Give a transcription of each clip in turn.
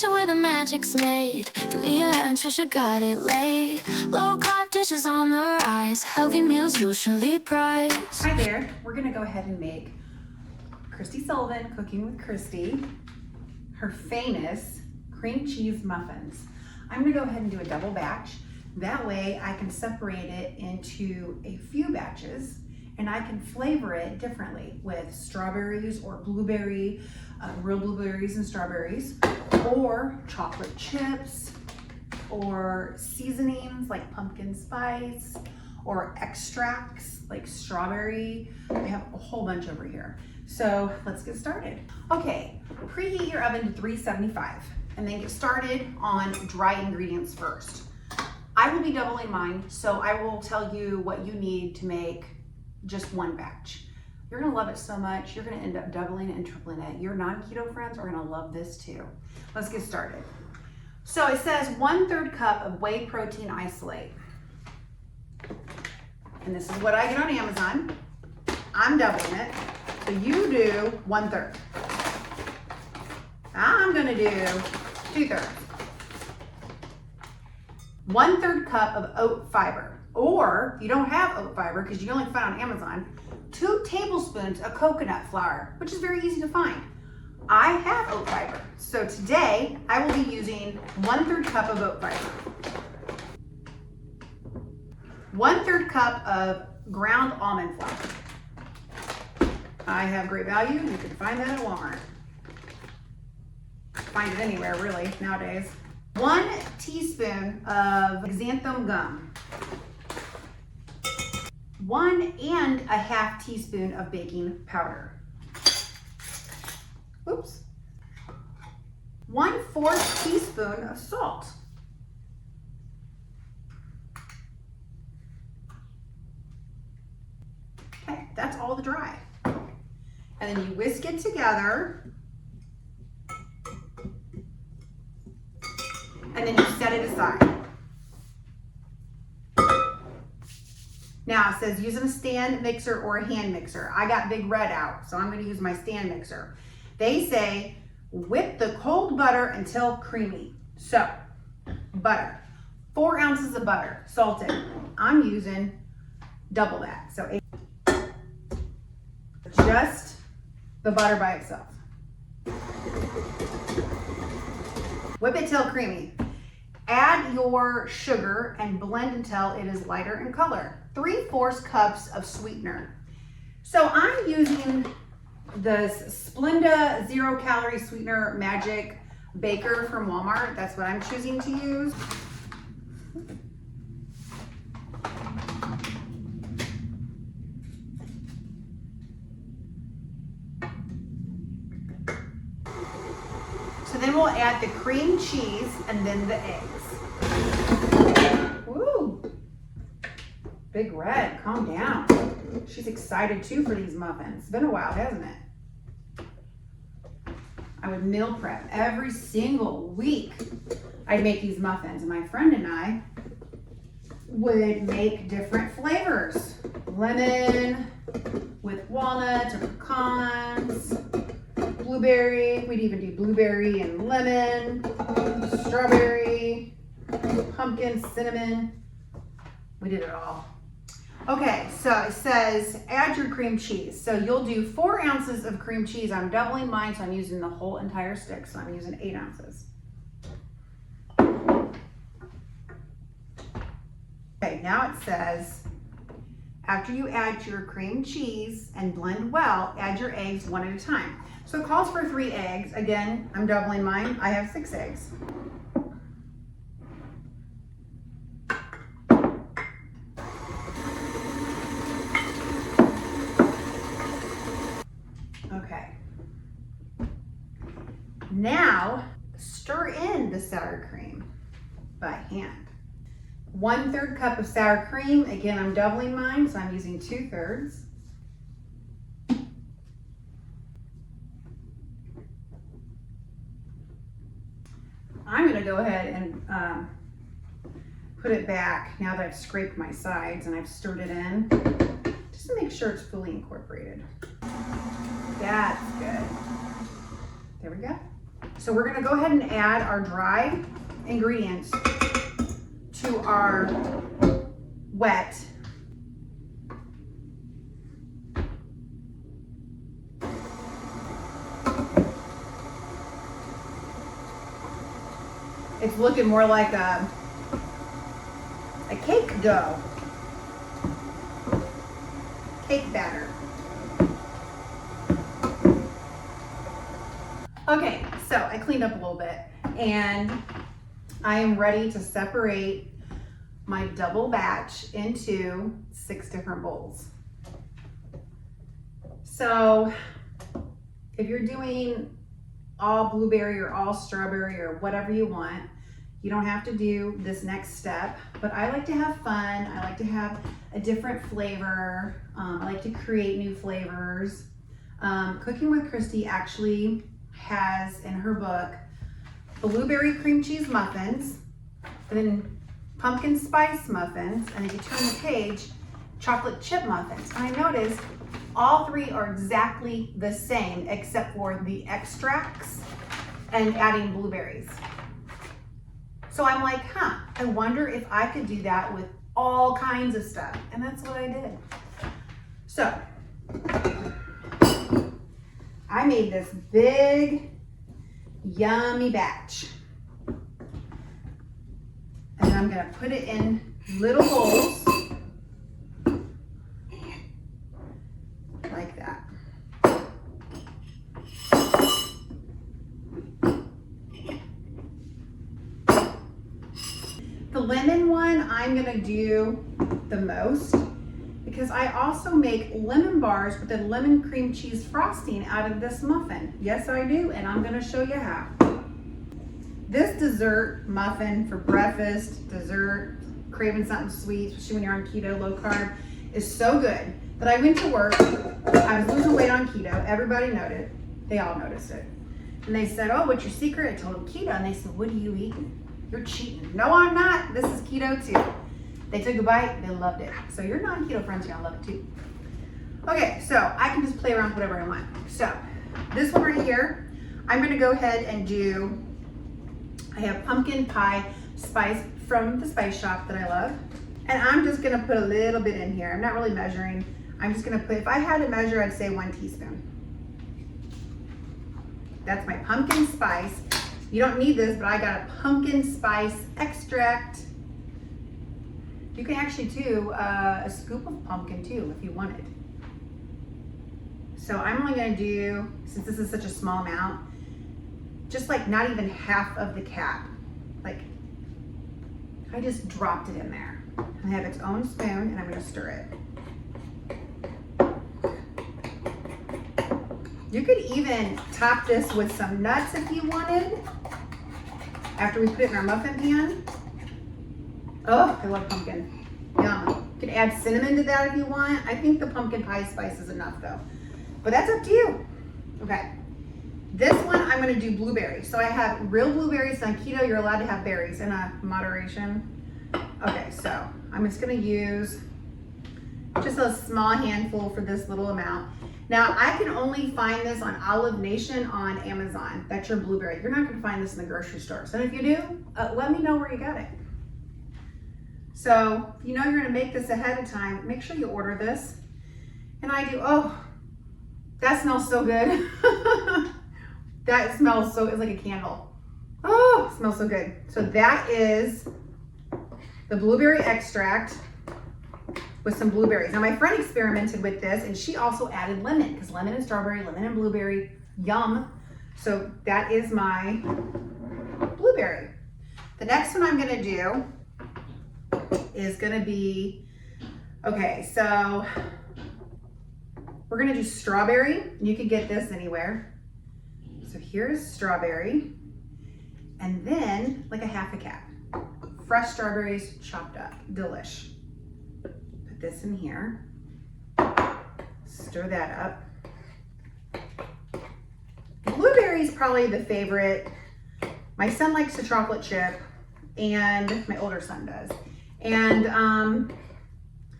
kitchen where the magic's made. Leah and Trisha got it laid. Low-carb dishes on the rise. Healthy meals usually priced. Hi there. We're gonna go ahead and make Christy Sullivan, Cooking with Christy, her famous cream cheese muffins. I'm gonna go ahead and do a double batch. That way I can separate it into a few batches and I can flavor it differently with strawberries or blueberry, real blueberries and strawberries, or chocolate chips, or seasonings like pumpkin spice, or extracts like strawberry. I have a whole bunch over here. So let's get started. Okay, preheat your oven to 375 and then get started on dry ingredients first. I will be doubling mine, so I will tell you what you need to make just one batch. You're gonna love it so much, you're gonna end up doubling and tripling it. Your non-keto friends are gonna love this too. Let's get started. So it says 1/3 cup of whey protein isolate. And this is what I get on Amazon. I'm doubling it, so you do 1/3. I'm gonna do 2/3. 1/3 cup of oat fiber. Or if you don't have oat fiber, because you can only find it on Amazon, 2 tablespoons of coconut flour, which is very easy to find. I have oat fiber, so today I will be using 1/3 cup of oat fiber. 1/3 cup of ground almond flour. I have great value. You can find that at Walmart. Find it anywhere really nowadays. 1 teaspoon of Xanthan Gum. 1½ teaspoon of baking powder. Oops. 1/4 teaspoon of salt. Okay, that's all the dry. And then you whisk it together. And then you set it aside. Now it says using a stand mixer or a hand mixer. I got Big Red out, so I'm going to use my stand mixer. They say whip the cold butter until creamy. So, butter. 4 ounces of butter, salted. I'm using double that, so 8. Just the butter by itself. Whip it till creamy. Add your sugar and blend until it is lighter in color. 3/4 cups of sweetener. So I'm using the Splenda 0-calorie sweetener Magic Baker from Walmart. That's what I'm choosing to use. So then we'll add the cream cheese and then the eggs. Woo! Big Red, calm down. She's excited too for these muffins. It's been a while, hasn't it? I would meal prep every single week. I'd make these muffins, and my friend and I would make different flavors. Lemon with walnuts or pecans, blueberry. We'd even do blueberry and lemon, strawberry, pumpkin, cinnamon. We did it all. Okay, so it says add your cream cheese. So you'll do 4 ounces of cream cheese. I'm doubling mine, so I'm using the whole entire stick. So I'm using 8 ounces. Okay, now it says after you add your cream cheese and blend well, add your eggs 1 at a time. So it calls for 3 eggs. Again, I'm doubling mine. I have 6 eggs. Okay. Now, stir in the sour cream by hand. 1/3 cup of sour cream. Again, I'm doubling mine, so I'm using 2/3. I'm going to go ahead and put it back now that I've scraped my sides and I've stirred it in, just to make sure it's fully incorporated. That's good. There we go. So we're gonna go ahead and add our dry ingredients to our wet. It's looking more like a cake dough, cake batter. Okay, so I cleaned up a little bit and I am ready to separate my double batch into 6 different bowls. So if you're doing all blueberry or all strawberry or whatever you want, you don't have to do this next step, but I like to have fun. I like to have a different flavor. I like to create new flavors. Cooking with Christy actually has in her book blueberry cream cheese muffins, and then pumpkin spice muffins, and if you turn the page, chocolate chip muffins. And I noticed all 3 are exactly the same except for the extracts and adding blueberries. So I'm like, I wonder if I could do that with all kinds of stuff. And that's what I did. So I made this big, yummy batch. And I'm gonna put it in little bowls like that. The lemon one I'm gonna do the most because I also make lemon bars with a lemon cream cheese frosting out of this muffin. Yes, I do, and I'm gonna show you how. This dessert muffin for breakfast, dessert, craving something sweet, especially when you're on keto, low carb, is so good that I went to work. I was losing weight on keto. Everybody noted. They all noticed it. And they said, oh, what's your secret? I told them keto. And they said, what are you eating? You're cheating. No, I'm not. This is keto too. They took a bite. They loved it. So your non-keto friends are going to love it too. Okay, so I can just play around with whatever I want. So this one right here, I'm going to go ahead and do, I have pumpkin pie spice from the spice shop that I love. And I'm just going to put a little bit in here. I'm not really measuring. I'm just going to put, if I had to measure, I'd say 1 teaspoon. That's my pumpkin spice. You don't need this, but I got a pumpkin spice extract. You can actually do a scoop of pumpkin too if you wanted. So I'm only going to do, since this is such a small amount, just like not even half of the cap. Like I just dropped it in there. I have its own spoon and I'm going to stir it. You could even top this with some nuts if you wanted. After we put it in our muffin pan. Oh, I love pumpkin. Yum. You can add cinnamon to that if you want. I think the pumpkin pie spice is enough though. But that's up to you. Okay. This one I'm going to do blueberry. So I have real blueberries. On keto, you're allowed to have berries in a moderation. Okay, so I'm just going to use just a small handful for this little amount. Now, I can only find this on Olive Nation on Amazon. That's your blueberry. You're not going to find this in the grocery stores. And if you do, let me know where you got it. So, if you know you're going to make this ahead of time, make sure you order this. And I do, oh, that smells so good. That smells so, it's like a candle. Oh, it smells so good. So that is the blueberry extract with some blueberries. Now my friend experimented with this and she also added lemon because lemon and strawberry, lemon and blueberry, yum. So that is my blueberry. The next one I'm gonna do is gonna be, okay, so we're gonna do strawberry. You can get this anywhere. So here's strawberry and then like a half a cap. Fresh strawberries chopped up, delish. This in here, stir that up. Blueberry is probably the favorite. My son likes the chocolate chip and my older son does. And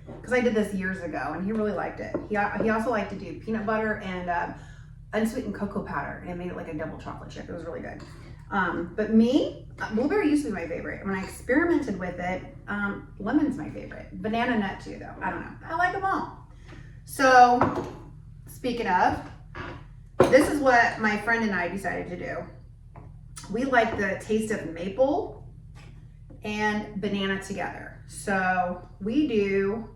because I did this years ago and he really liked it. He also liked to do peanut butter and unsweetened cocoa powder, and it made it like a double chocolate chip. It was really good. But me, blueberry used to be my favorite. When I experimented with it, lemon's my favorite. Banana nut too, though. I don't know. I like them all. So, speaking of, this is what my friend and I decided to do. We like the taste of maple and banana together. So we do,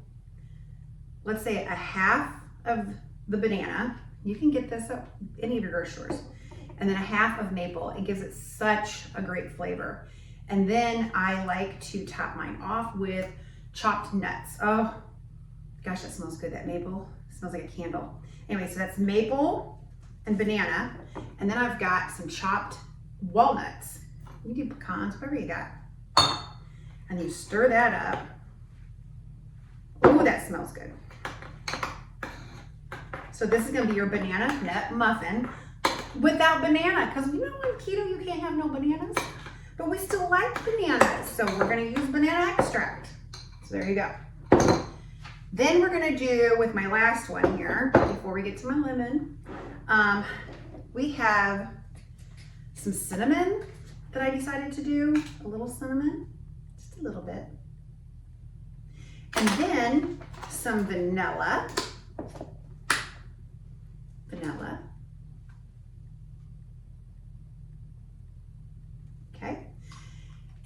let's say, a half of the banana. You can get this at any of your grocery stores. And then a half of maple. It gives it such a great flavor. And then I like to top mine off with chopped nuts. Oh, gosh, that smells good, that maple. It smells like a candle. Anyway, so that's maple and banana. And then I've got some chopped walnuts. You do pecans, whatever you got. And you stir that up. Oh, that smells good. So this is gonna be your banana nut muffin without banana, because you know on keto you can't have no bananas, but we still like bananas. So we're gonna use banana extract. So there you go. Then we're gonna do, with my last one here, before we get to my lemon, we have some cinnamon that I decided to do, a little cinnamon, just a little bit. And then some vanilla. Okay.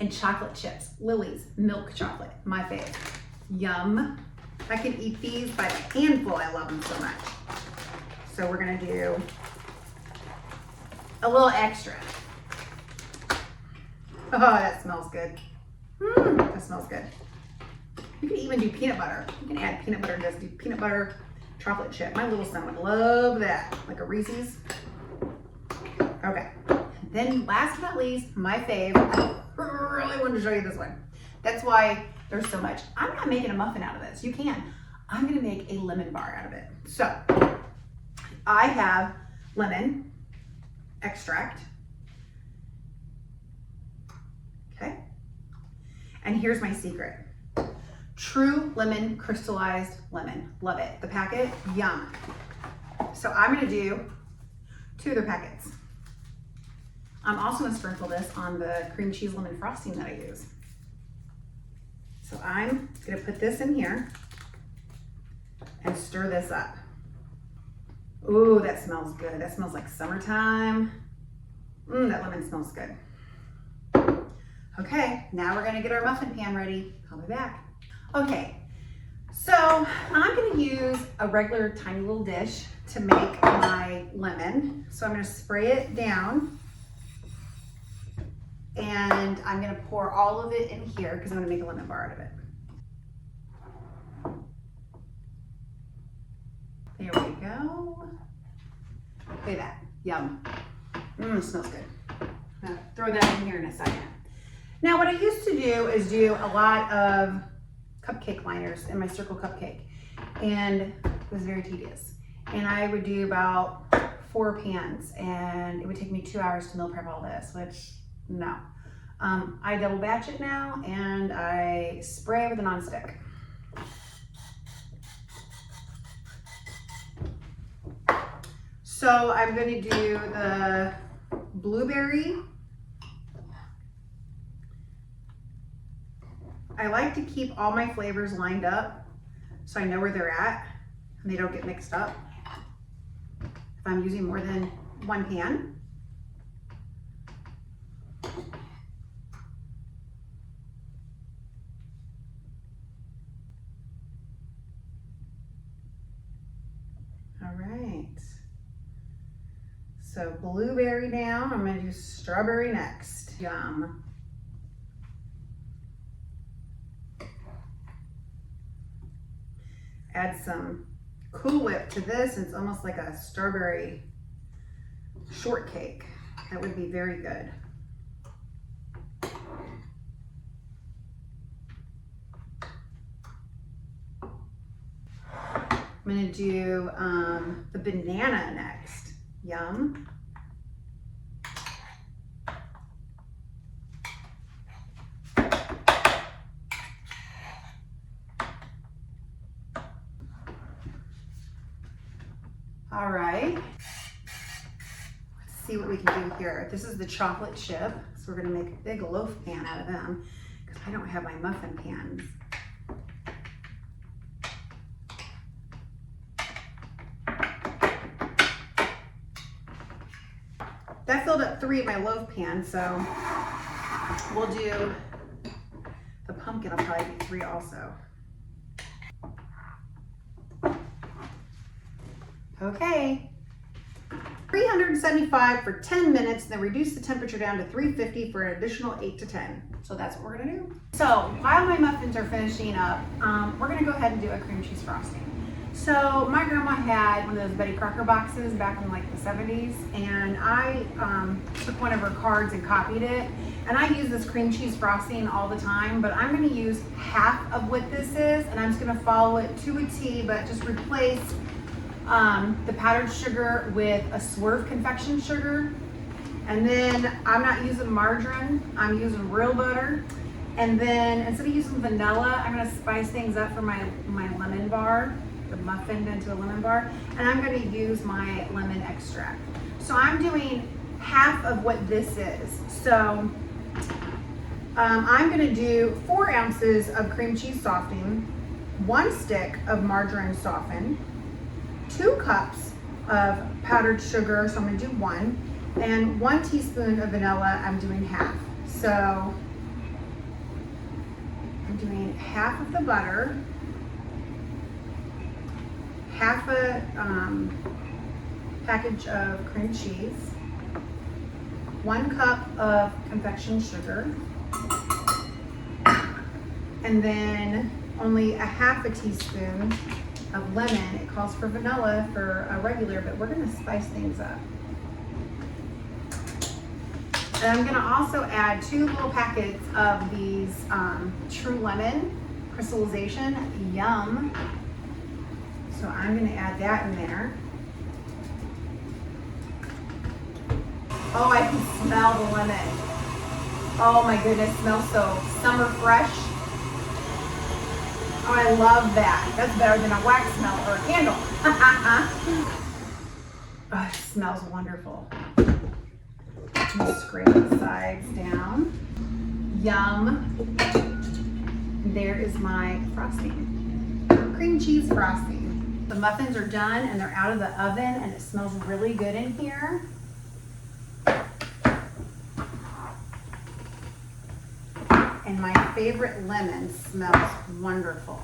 And chocolate chips, Lily's milk chocolate, my favorite. Yum. I can eat these by the handful. I love them so much. So we're gonna do a little extra. Oh, that smells good. That smells good. You can even do peanut butter. You can add peanut butter, just do peanut butter chocolate chip. My little son would love that, like a Reese's. Okay. And then last but not least, my fave. I really wanted to show you this one. That's why there's so much. I'm not making a muffin out of this. You can. I'm gonna make a lemon bar out of it. So I have lemon extract. Okay. And here's my secret. True lemon, crystallized lemon. Love it. The packet, yum. So I'm gonna do 2 other packets. I'm also gonna sprinkle this on the cream cheese lemon frosting that I use. So I'm gonna put this in here and stir this up. Ooh, that smells good. That smells like summertime. That lemon smells good. Okay, now we're gonna get our muffin pan ready. I'll be back. Okay, so I'm gonna use a regular tiny little dish to make my lemon. So I'm gonna spray it down and I'm gonna pour all of it in here because I'm gonna make a lemon bar out of it. There we go. Look at that, yum. It smells good. I'm gonna throw that in here in a second. Now what I used to do is do a lot of cupcake liners in my circle cupcake, and it was very tedious. And I would do about 4 pans, and it would take me 2 hours to meal prep all this, which no. I double batch it now, and I spray with a nonstick. So I'm going to do the blueberry. I like to keep all my flavors lined up so I know where they're at and they don't get mixed up if I'm using more than 1 pan. All right. So blueberry down, I'm gonna do strawberry next. Yum. Add some Cool Whip to this. It's almost like a strawberry shortcake. That would be very good. I'm gonna do the banana next. Yum. All right. see what we can do here. This is the chocolate chip, so we're gonna make a big loaf pan out of them because I don't have my muffin pans. That filled up 3 of my loaf pans, so we'll do the pumpkin will probably be 3 also. Okay. 375 for 10 minutes, then reduce the temperature down to 350 for an additional 8 to 10. So that's what we're gonna do. So while my muffins are finishing up, we're gonna go ahead and do a cream cheese frosting. So my grandma had one of those Betty Crocker boxes back in like the 70s, and I took one of her cards and copied it. And I use this cream cheese frosting all the time, but I'm gonna use half of what this is, and I'm just gonna follow it to a T, but just replace the powdered sugar with a Swerve confection sugar. And then I'm not using margarine, I'm using real butter. And then instead of using vanilla, I'm gonna spice things up for my lemon bar, the muffin into a lemon bar. And I'm gonna use my lemon extract. So I'm doing half of what this is. So I'm gonna do 4 ounces of cream cheese softening, 1 stick of margarine softened, 2 cups of powdered sugar, so I'm gonna do 1, and 1 teaspoon of vanilla, I'm doing half. So I'm doing half of the butter, half a package of cream cheese, 1 cup of confection sugar, and then only a half a teaspoon of lemon. It calls for vanilla for a regular, but we're gonna spice things up. And I'm gonna also add 2 little packets of these True Lemon crystallization. Yum. So I'm gonna add that in there. Oh, I can smell the lemon. Oh my goodness, smells so summer fresh. Oh, I love that. That's better than a wax melt or a candle. Oh, it smells wonderful. Just scrape the sides down. Yum. There is my frosting. Cream cheese frosting. The muffins are done and they're out of the oven and it smells really good in here. And my favorite lemon smells wonderful.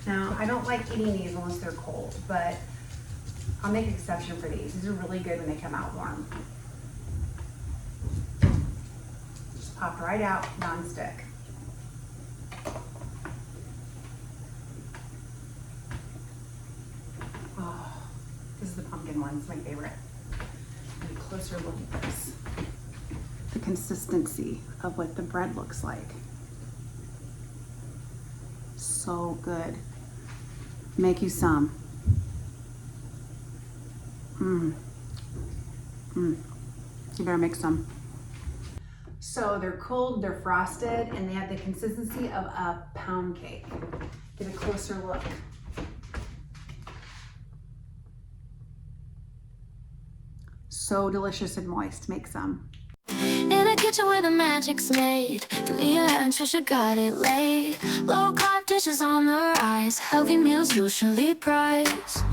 Now, I don't like eating these unless they're cold, but I'll make an exception for these. These are really good when they come out warm. Just pop right out, non-stick. Oh, this is the pumpkin one, it's my favorite. And a closer look at this. The consistency of what the bread looks like. So good. Make you some. You better make some. So they're cold, they're frosted, and they have the consistency of a pound cake. Get a closer look. So delicious and moist. Make some. In a kitchen where the magic's made, Leah and Trisha got it laid. Low-carb dishes on the rise, healthy meals usually prize.